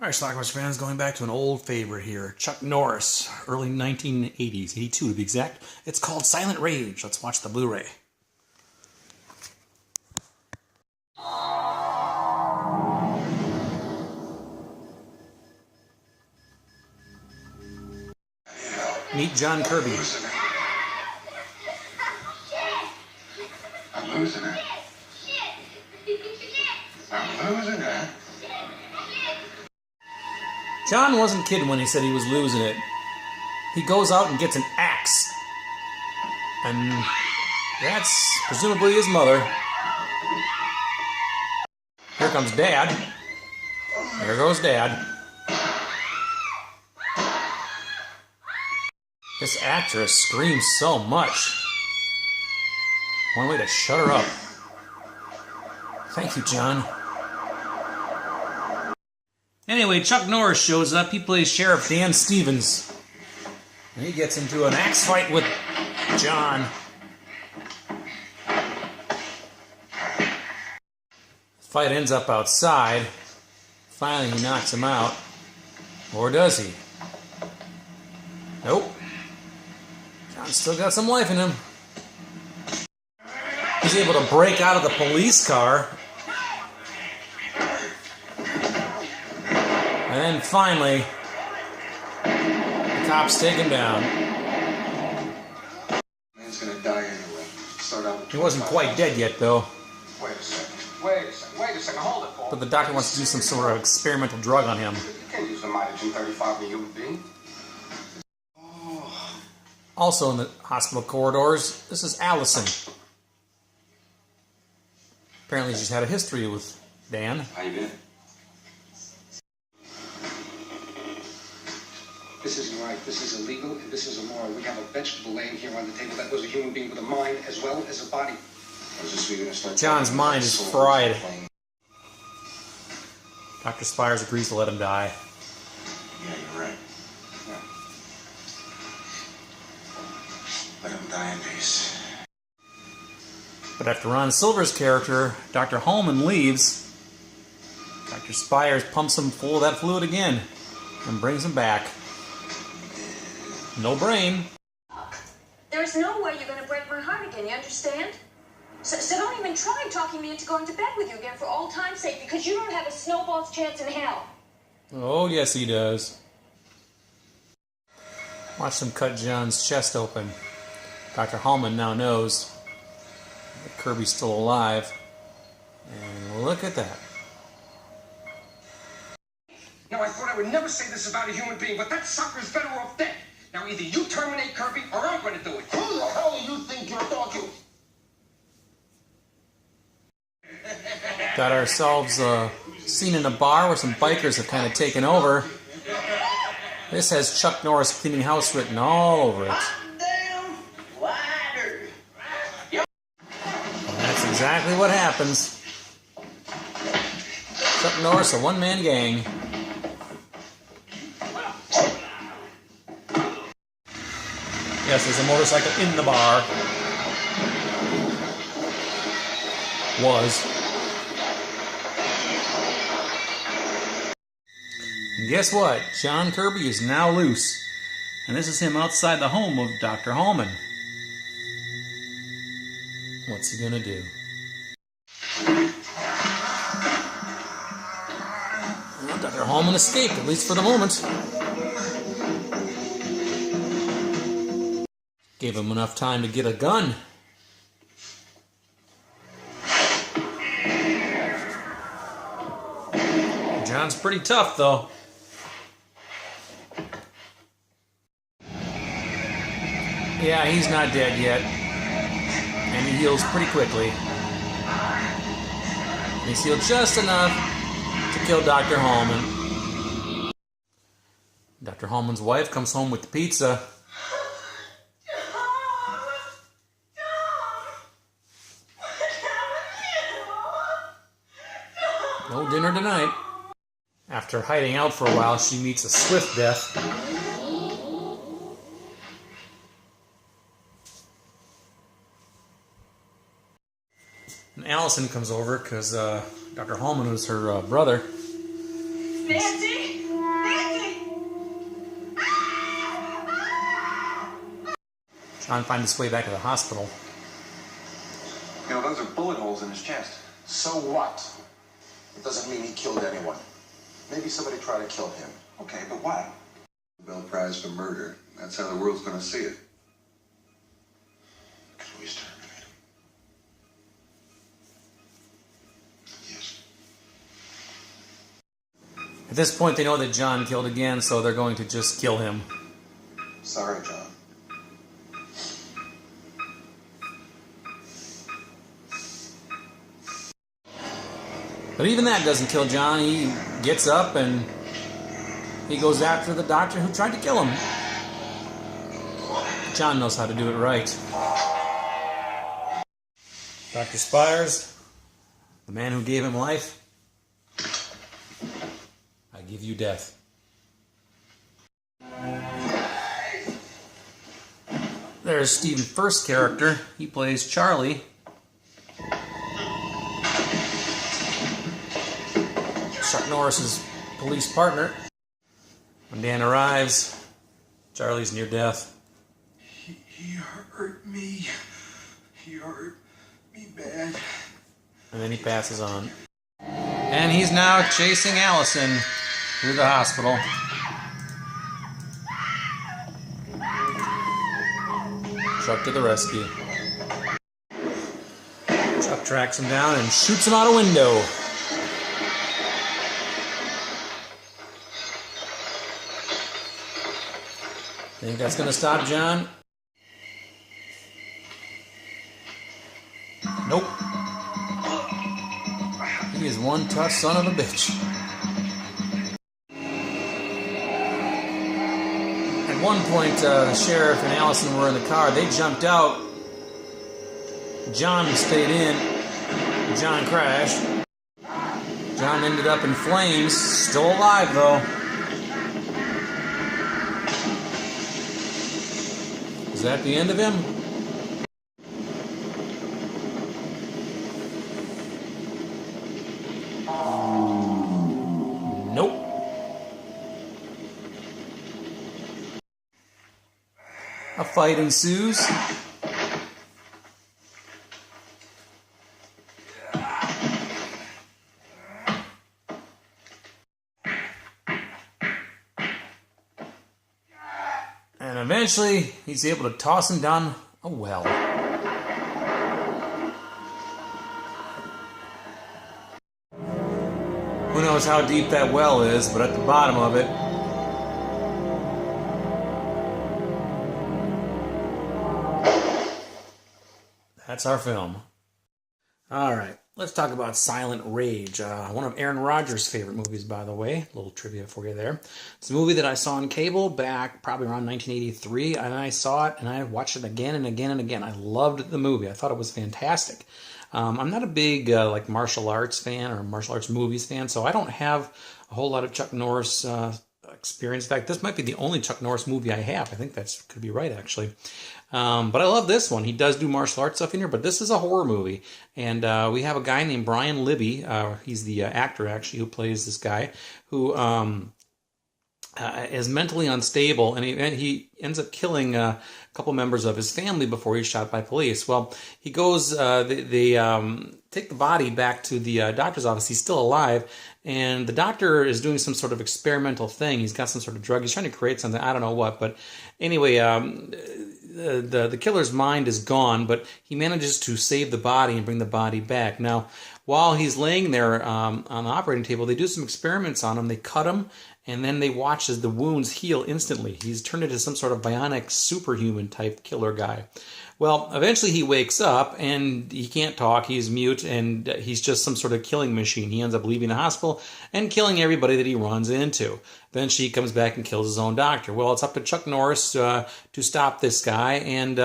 Alright, Schlockmeisters fans, going back to an old favorite here. Chuck Norris, early 1980s, 82 to be exact. It's called Silent Rage. Let's watch the Blu-ray. Meet John Kirby. I'm losing it. I'm losing it. John wasn't kidding when he said he was losing it. He goes out and gets an axe. And that's presumably his mother. Here comes Dad. There goes Dad. This actress screams so much. One way to shut her up. Thank you, John. Anyway, Chuck Norris shows up. He plays Sheriff Dan Stevens. And he gets into an axe fight with John. The fight ends up outside. Finally, he knocks him out. Or does he? Nope. John's still got some life in him. He's able to break out of the police car. And then finally, the cops take him down. Man's gonna die anyway. Start out. He wasn't quite dead yet, though. Wait a second. Wait a second. Hold it, Paul. But the doctor wants to do some sort of experimental drug on him. You can't use the mitogen 35 in a human being. Also in the hospital corridors, this is Allison. Apparently she's had a history with Dan. How you been? This isn't right. This is illegal, and this is immoral. We have a vegetable laying here on the table that was a human being with a mind as well as a body. John's mind is fried. Dr. Spires agrees to let him die. Yeah, you're right. Yeah. Let him die in peace. But after Ron Silver's character, Dr. Holman, leaves, Dr. Spires pumps him full of that fluid again and brings him back. No brain. There's no way you're going to break my heart again, you understand? So don't even try talking me into going to bed with you again for all time's sake, because you don't have a snowball's chance in hell. Oh, yes, he does. Watch them cut John's chest open. Dr. Holman now knows that Kirby's still alive. And look at that. Now, I thought I would never say this about a human being, but that sucker's better off dead. Now, either you terminate Kirby, or I'm going to do it. Who the hell do you think you're talking? Got ourselves a scene in a bar where some bikers have kind of taken over. This has Chuck Norris cleaning house written all over it. And that's exactly what happens. Chuck Norris, a one-man gang. Yes, there's a motorcycle in the bar. Was. And guess what? John Kirby is now loose. And this is him outside the home of Dr. Holman. What's he gonna do? Well, Dr. Holman escaped, at least for the moment. Gave him enough time to get a gun. John's pretty tough, though. Yeah, he's not dead yet. And he heals pretty quickly. And he's healed just enough to kill Dr. Holman. Dr. Holman's wife comes home with the pizza. No dinner tonight. After hiding out for a while, she meets a swift death. And Allison comes over because Dr. Holman was her brother. Nancy? Trying to find his way back to the hospital. You know, those are bullet holes in his chest. So what? It doesn't mean he killed anyone. Maybe somebody tried to kill him. Okay, but why? Nobel Prize for murder. That's how the world's going to see it. Can we exterminate him? Yes. At this point, they know that John killed again, so they're going to just kill him. Sorry, John. But even that doesn't kill John. He gets up and he goes after the doctor who tried to kill him. John knows how to do it right. Dr. Spires, the man who gave him life, I give you death. There's Stephen First's character. He plays Charlie. Chuck Norris's police partner. When Dan arrives, Charlie's near death. He hurt me. He hurt me bad. And then he passes on. And he's now chasing Allison through the hospital. Chuck to the rescue. Chuck tracks him down and shoots him out a window. Think that's gonna stop John? Nope. He is one tough son of a bitch. At one point, the sheriff and Allison were in the car. They jumped out. John stayed in. John crashed. John ended up in flames. Still alive, though. Is that the end of him? Nope. A fight ensues. And eventually, he's able to toss him down a well. Who knows how deep that well is, but at the bottom of it, that's our film. All right, let's talk about Silent Rage, one of Aaron Rodgers' favorite movies, by the way. A little trivia for you there. It's a movie that I saw on cable back probably around 1983, and I saw it, and I watched it again and again and again. I loved the movie. I thought it was fantastic. I'm not a big like martial arts fan or martial arts movies fan, so I don't have a whole lot of Chuck Norris experience. In fact, this might be the only Chuck Norris movie I have. I think that could be right, actually. But I love this one. He does do martial arts stuff in here, but this is a horror movie. And we have a guy named Brian Libby. He's the actor, actually, who plays this guy, who is mentally unstable, and he ends up killing a couple members of his family before he's shot by police. Well, he goes, they take the body back to the doctor's office. He's still alive, and the doctor is doing some sort of experimental thing. He's got some sort of drug. He's trying to create something. I don't know what, but anyway, the killer's mind is gone, but he manages to save the body and bring the body back. Now, while he's laying there on the operating table, they do some experiments on him. They cut him, and then they watch as the wounds heal instantly. He's turned into some sort of bionic superhuman type killer guy. Well, eventually he wakes up, and he can't talk. He's mute, and he's just some sort of killing machine. He ends up leaving the hospital and killing everybody that he runs into. Then she comes back and kills his own doctor. Well, it's up to Chuck Norris to stop this guy, and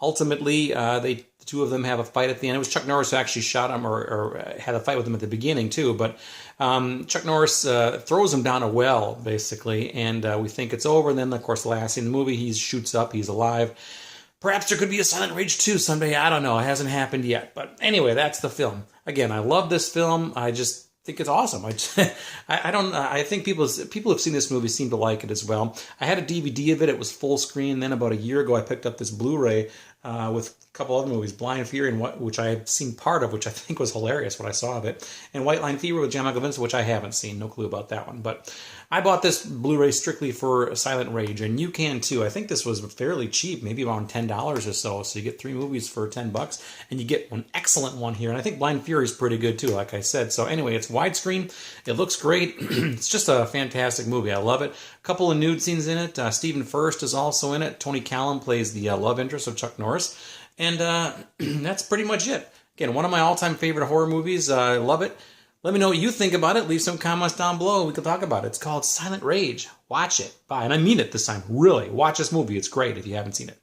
ultimately the two of them have a fight at the end. It was Chuck Norris who actually shot him or had a fight with him at the beginning, too. But Chuck Norris throws him down a well, basically, and we think it's over. And then, of course, the last scene in the movie, he shoots up, he's alive. Perhaps there could be a Silent Rage 2 someday. I don't know. It hasn't happened yet. But anyway, that's the film. Again, I love this film. I just think it's awesome. I don't. I think people who've seen this movie seem to like it as well. I had a DVD of it. It was full screen. Then about a year ago, I picked up this Blu-ray with a couple other movies, Blind Fury, which I had seen part of, which I think was hilarious what I saw of it, and White Line Fever with John Michael Vincent, which I haven't seen. No clue about that one. But I bought this Blu-ray strictly for Silent Rage, and you can too. I think this was fairly cheap, maybe around $10 or so. So you get 3 movies for $10, and you get one excellent one here. And I think Blind Fury is pretty good too, like I said. So anyway, it's widescreen. It looks great. It's just a fantastic movie. I love it. A couple of nude scenes in it. Stephen Furst is also in it. Tony Callum plays the love interest of Chuck Norris. And that's pretty much it. Again, one of my all-time favorite horror movies. I love it. Let me know what you think about it. Leave some comments down below. We can talk about it. It's called Silent Rage. Watch it. Bye. And I mean it this time. Really. Watch this movie. It's great if you haven't seen it.